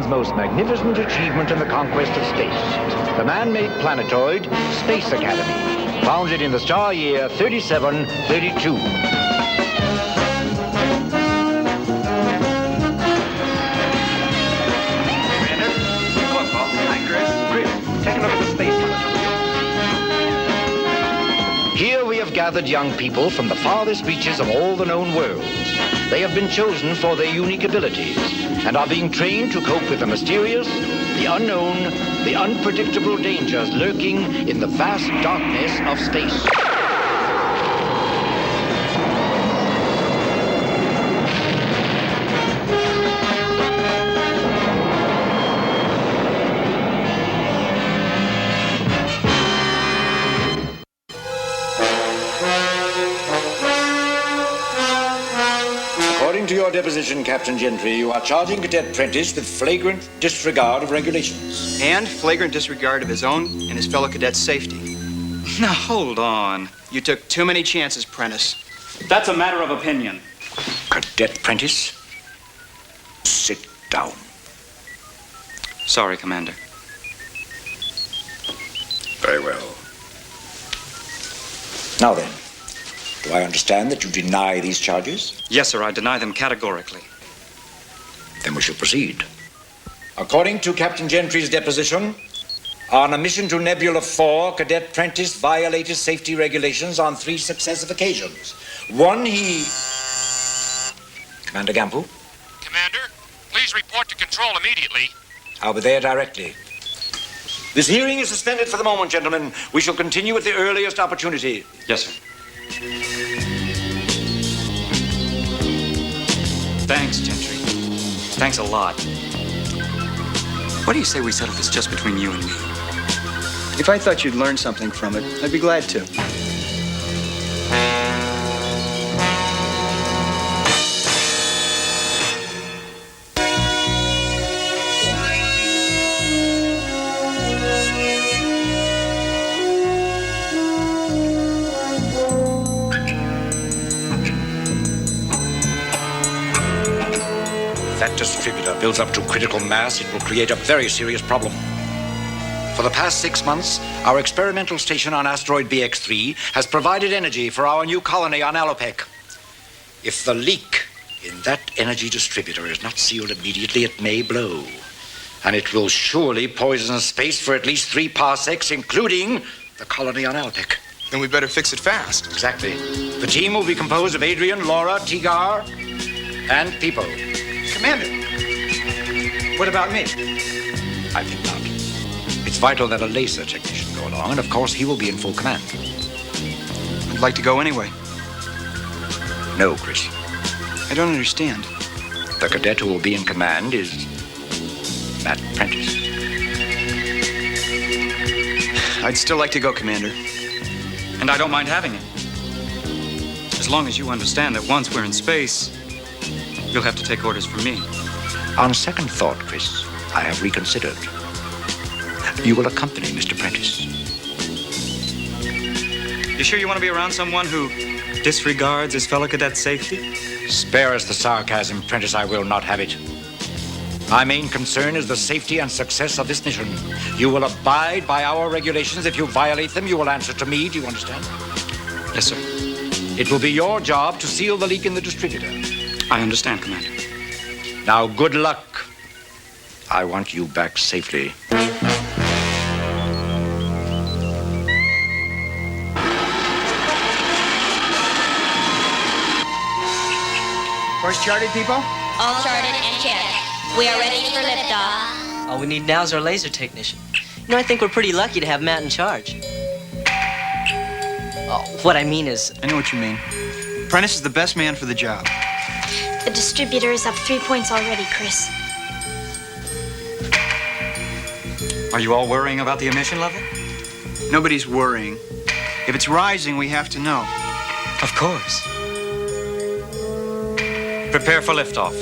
man's most magnificent achievement in the conquest of space. The man-made planetoid, Space Academy, founded in the star year 3732. Here we have gathered young people from the farthest reaches of all the known worlds. They have been chosen for their unique abilities and are being trained to cope with the mysterious, the unknown, the unpredictable dangers lurking in the vast darkness of space. According to your deposition, Captain Gentry, you are charging Cadet Prentice with flagrant disregard of regulations. And flagrant disregard of his own and his fellow cadets' safety. Now, hold on. You took too many chances, Prentice. That's a matter of opinion. Cadet Prentice, sit down. Sorry, Commander. Very well. Now then, do I understand that you deny these charges? Yes, sir, I deny them categorically. Then we shall proceed. According to Captain Gentry's deposition, on a mission to Nebula 4, Cadet Prentice violated safety regulations on 3 successive occasions. One, he... Commander Gamble? Commander, please report to control immediately. I'll be there directly. This hearing is suspended for the moment, gentlemen. We shall continue at the earliest opportunity. Yes, sir. Thanks, Gentry. Thanks a lot. What do you say we settle this just between you and me? If I thought you'd learn something from it, I'd be glad to. That distributor builds up to critical mass, it will create a very serious problem. For the past 6 months, our experimental station on asteroid BX3 has provided energy for our new colony on Alopec. If the leak in that energy distributor is not sealed immediately, it may blow. And it will surely poison space for at least 3 parsecs, including the colony on Alopec. Then we better fix it fast. Exactly. The team will be composed of Adrian, Laura, Tigar, and People. Commander, what about me? I think not. It's vital that a laser technician go along, and of course he will be in full command. I'd like to go anyway. No, Chris. I don't understand. The cadet who will be in command is Matt Prentice. I'd still like to go, Commander. And I don't mind having it. As long as you understand that once we're in space, you'll have to take orders from me. On second thought, Chris, I have reconsidered. You will accompany Mr. Prentice. You sure you want to be around someone who disregards his fellow cadet's safety? Spare us the sarcasm, Prentice. I will not have it. My main concern is the safety and success of this mission. You will abide by our regulations. If you violate them, you will answer to me. Do you understand? Yes, sir. It will be your job to seal the leak in the distributor. I understand, Commander. Now, good luck. I want you back safely. Course charted, people? All charted and checked. We are ready for liftoff. All we need now is our laser technician. You know, I think we're pretty lucky to have Matt in charge. Oh, what I mean is... I know what you mean. Prentice is the best man for the job. The distributor is up 3 points already, Chris. Are you all worrying about the emission level? Nobody's worrying. If it's rising, we have to know. Of course. Prepare for liftoff.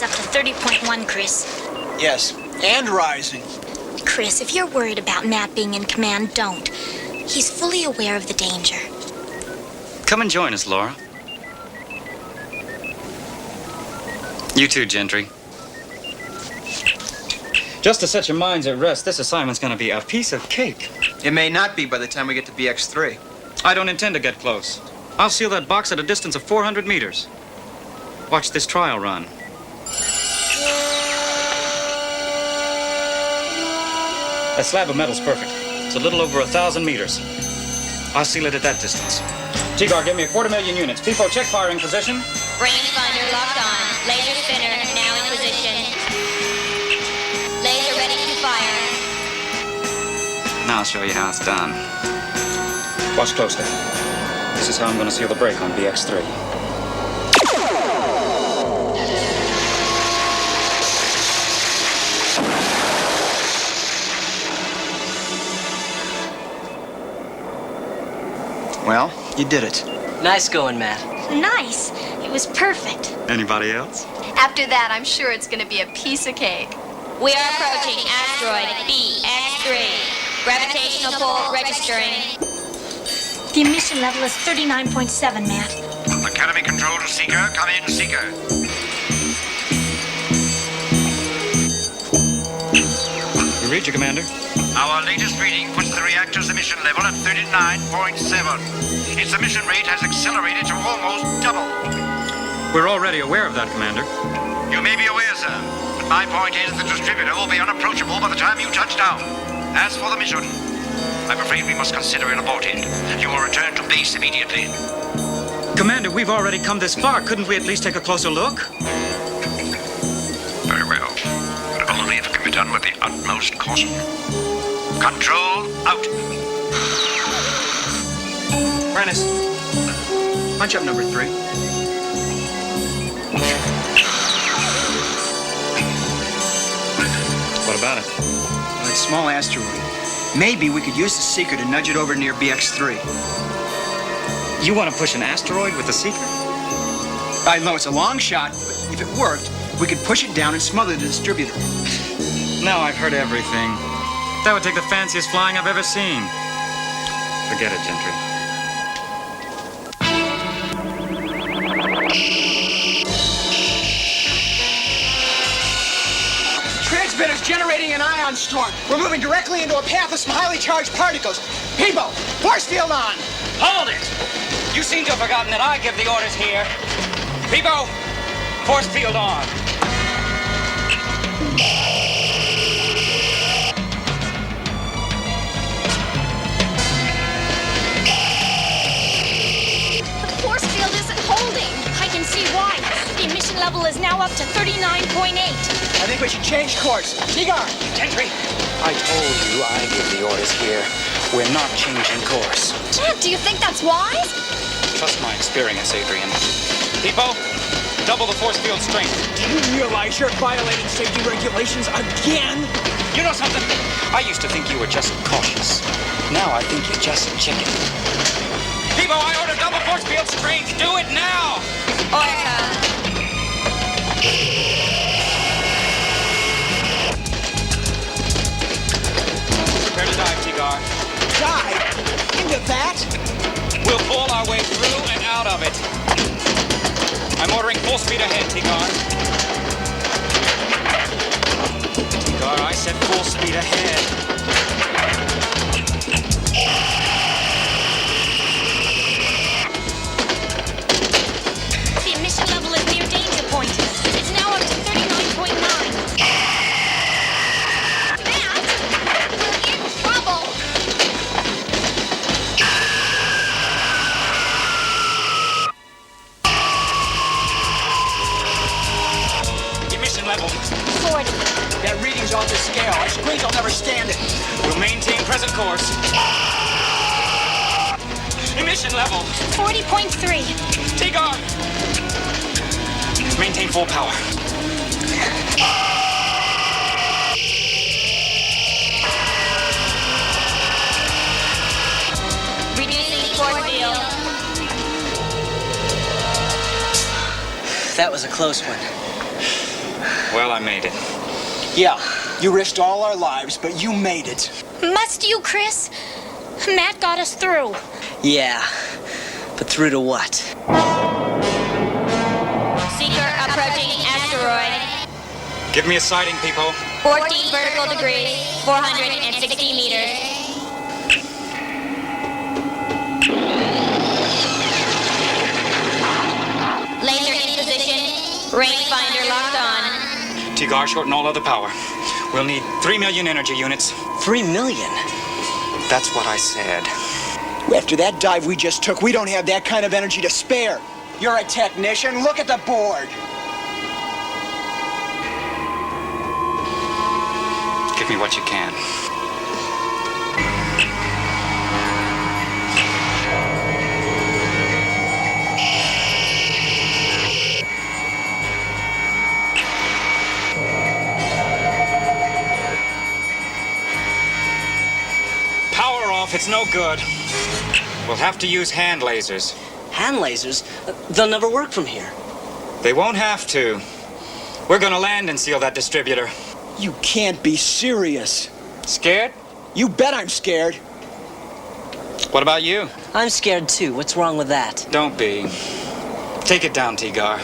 up to 30.1, Chris. Yes, and rising. Chris, if you're worried about Matt being in command, don't. He's fully aware of the danger. Come and join us, Laura. You too, Gentry. Just to set your minds at rest, this assignment's gonna be a piece of cake. It may not be by the time we get to BX3. I don't intend to get close. I'll seal that box at a distance of 400 meters. Watch this trial run. That slab of metal's perfect. It's a little over 1,000 meters. I'll seal it at that distance. T-Guard, give me 250,000 units. P4, check firing position. Rangefinder locked on. Laser spinner now in position. Laser ready to fire. Now I'll show you how it's done. Watch closely. This is how I'm going to seal the break on BX3. Well, you did it. Nice going, Matt. Nice. It was perfect. Anybody else? After that, I'm sure it's going to be a piece of cake. We are approaching asteroid BX3. Gravitational pull registering. The emission level is 39.7, Matt. Academy control to Seeker. Come in, Seeker. We read you, Commander. Our latest reading puts the reactor's emission level at 39.7. Its emission rate has accelerated to almost double. We're already aware of that, Commander. You may be aware, sir, but my point is the distributor will be unapproachable by the time you touch down. As for the mission, I'm afraid we must consider it aborted. You will return to base immediately. Commander, we've already come this far. Couldn't we at least take a closer look? Very well, but only if it can be done with the utmost caution. Control out. Prentice, punch up number 3. What about it? Well, it's a small asteroid. Maybe we could use the Seeker to nudge it over near BX3. You want to push an asteroid with the Seeker? I know it's a long shot, but if it worked, we could push it down and smother the distributor. Now I've heard everything. That would take the fanciest flying I've ever seen. Forget it, Gentry. Transmitter's generating an ion storm. We're moving directly into a path of some highly charged particles. Peebo, force field on! Hold it! You seem to have forgotten that I give the orders here. Peebo, force field on. The force field isn't holding. I can see why. The emission level is now up to 39.8. I think we should change course. Seagar! Gentry, I told you I give the orders here. We're not changing course. Dad, do you think that's wise? Trust my experience, Adrian. Peebo, double the force field strength. Do you realize you're violating safety regulations again? You know something? I used to think you were just cautious. Now I think you're just chicken. Peebo, I order double force field strength. Do it now! Orca. Prepare to dive, T-Guard. Dive? Into that? We'll pull our way through and out of it. I'm ordering full speed ahead, T-Guard. T-Guard, I said full speed ahead. The emission level is near danger point. It's now up to 39.9. Matt, we're in trouble. Emission level. 40. That reading's off the scale. Our screens will never stand it. We'll maintain present course. Emission level. 40.3. T-Guard. Maintain full power. Reducing force field. That was a close one. Well, I made it. Yeah, you risked all our lives, but you made it. Must you, Chris? Matt got us through. Yeah, but through to what? Seeker approaching asteroid. Give me a sighting, people. 14 vertical degrees, 460 meters. Laser in position. Rangefinder locked on. Tigar, shorten all other power. We'll need 3 million energy units. 3 million? That's what I said. After that dive we just took, we don't have that kind of energy to spare. You're a technician. Look at the board. Give me what you can. Power off, it's no good. We'll have to use hand lasers. Hand lasers? They'll never work from here. They won't have to. We're gonna land and seal that distributor. You can't be serious. Scared? You bet I'm scared. What about you? I'm scared too. What's wrong with that? Don't be. Take it down, Tigar.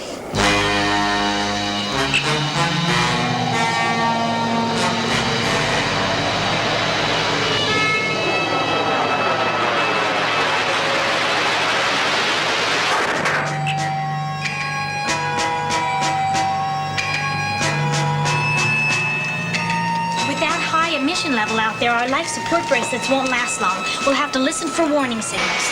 Emission level out there, our life support bracelets won't last long. We'll have to listen for warning signals.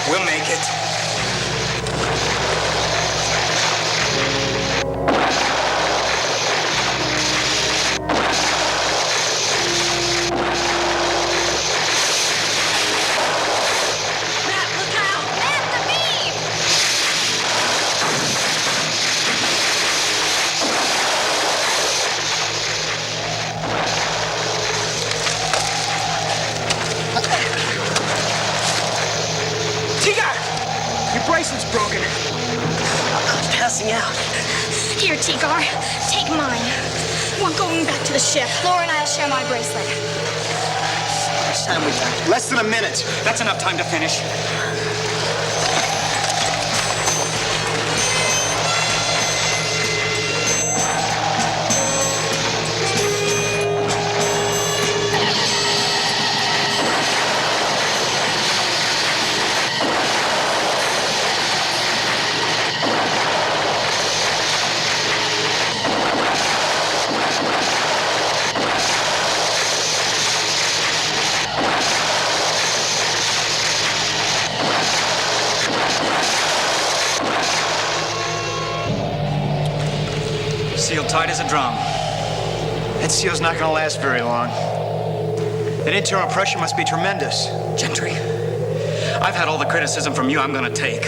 We'll make it. Matt, look out! Matt, the beam! Tigar! Your bracelet's broken. I'm passing out. Here, Tigar, take mine. We're going back to the ship. Laura and I'll share my bracelet. How much time we got? Less than a minute. That's enough time to finish. Sealed tight as a drum. That seal's not gonna last very long. That internal pressure must be tremendous. Gentry, I've had all the criticism from you I'm gonna take.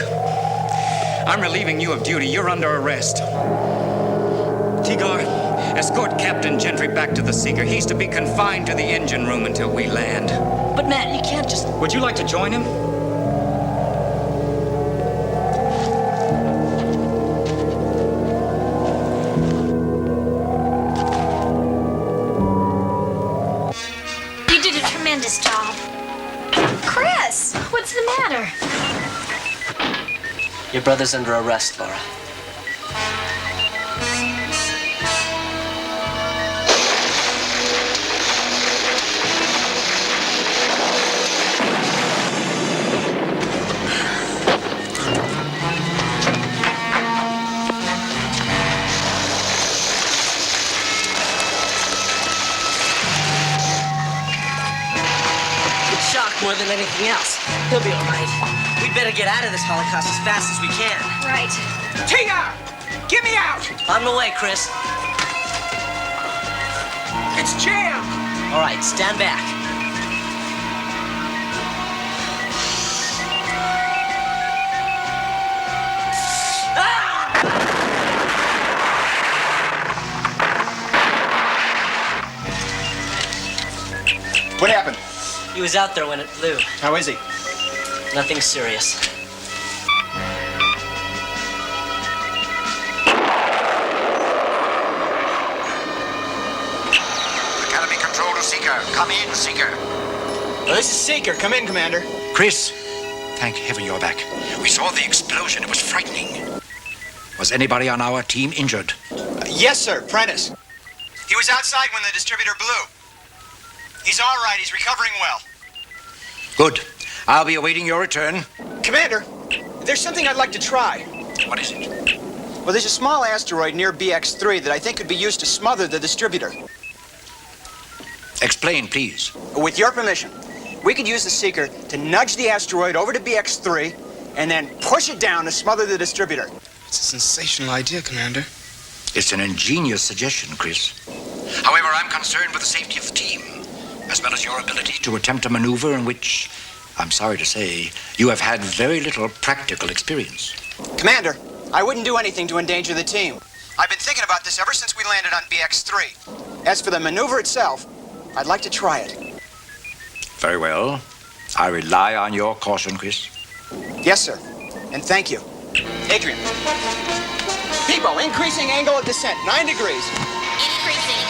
I'm relieving you of duty. You're under arrest. Tigar, escort Captain Gentry back to the Seeker. He's to be confined to the engine room until we land. But Matt, you can't just... Would you like to join him? You did a tremendous job. Chris! What's the matter? Your brother's under arrest, Laura. more than anything else. He'll be all right. We'd better get out of this Holocaust as fast as we can. Right. Tina! Get me out! On the way, Chris. It's jammed! All right, stand back. What happened? He was out there when it flew. How is he? Nothing serious. Academy control to Seeker. Come in, Seeker. Well, this is Seeker. Come in, Commander. Chris, thank heaven you're back. We saw the explosion. It was frightening. Was anybody on our team injured? Yes, sir. Prentice. He was outside when the distributor blew. He's all right. He's recovering well. Good. I'll be awaiting your return. Commander, there's something I'd like to try. What is it? Well, there's a small asteroid near BX3 that I think could be used to smother the distributor. Explain, please. With your permission, we could use the Seeker to nudge the asteroid over to BX3 and then push it down to smother the distributor. It's a sensational idea, Commander. It's an ingenious suggestion, Chris. However, I'm concerned with the safety of the team, as well as your ability to attempt a maneuver in which, I'm sorry to say, you have had very little practical experience. Commander, I wouldn't do anything to endanger the team. I've been thinking about this ever since we landed on BX3. As for the maneuver itself, I'd like to try it. Very well. I rely on your caution, Chris. Yes, sir. And thank you. Adrian. Peebo, increasing angle of descent, 9 degrees. Increasing.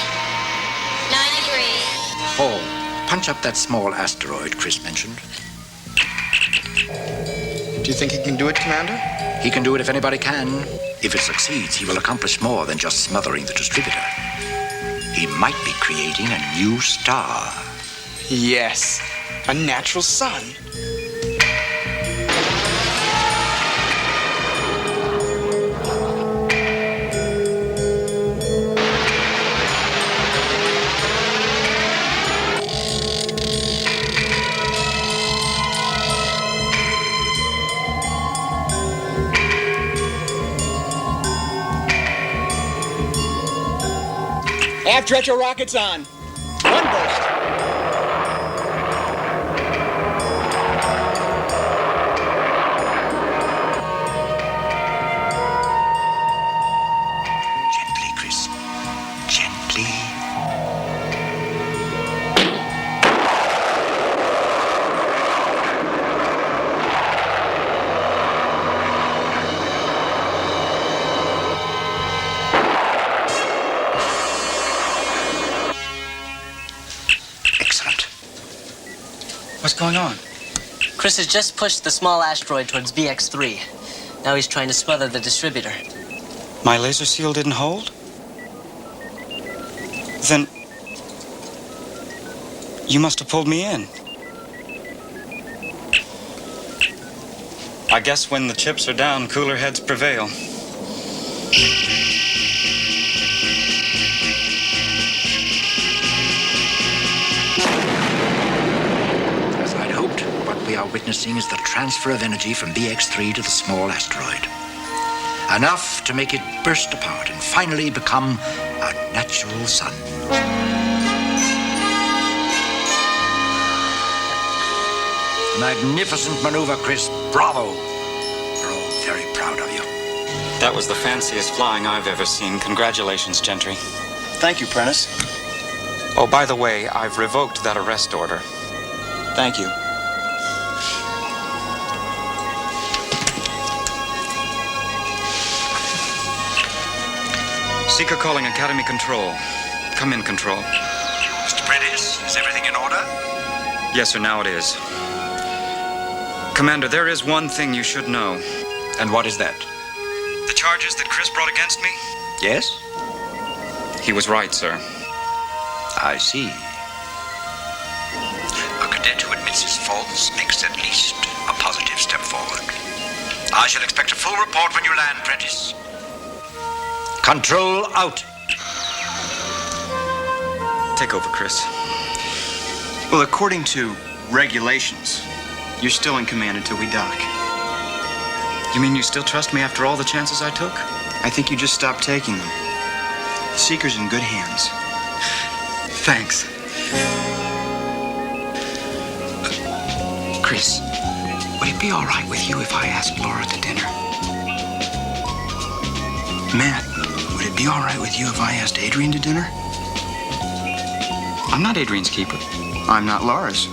9 degrees. Paul, punch up that small asteroid Chris mentioned. Do you think he can do it, Commander? He can do it if anybody can. If it succeeds, he will accomplish more than just smothering the distributor. He might be creating a new star. Yes. A natural sun. Aft retro rockets on. One burst. Gently, Chris. Gently. Excellent. What's going on? Chris has just pushed the small asteroid towards BX3. Now he's trying to smother the distributor. My laser seal didn't hold? Then you must have pulled me in. I guess when the chips are down, cooler heads prevail. As I'd hoped, what we are witnessing is the transfer of energy from BX3 to the small asteroid. Enough to make it burst apart and finally become a natural sun. Magnificent maneuver, Chris. Bravo. We're all very proud of you. That was the fanciest flying I've ever seen. Congratulations, Gentry. Thank you, Prentice. Oh, by the way, I've revoked that arrest order. Thank you. Seeker calling Academy Control. Come in, Control. Mr. Prentice, is everything in order? Yes, sir, now it is. Commander, there is one thing you should know. And what is that? The charges that Chris brought against me? Yes? He was right, sir. I see. A cadet who admits his faults makes at least a positive step forward. I shall expect a full report when you land, Prentice. Control out. Take over, Chris. Well, according to regulations. You're still in command until we dock. You mean you still trust me after all the chances I took? I think you just stopped taking them. The Seeker's in good hands. Thanks. Chris, would it be all right with you if I asked Laura to dinner? Matt, would it be all right with you if I asked Adrian to dinner? I'm not Adrian's keeper. I'm not Laura's.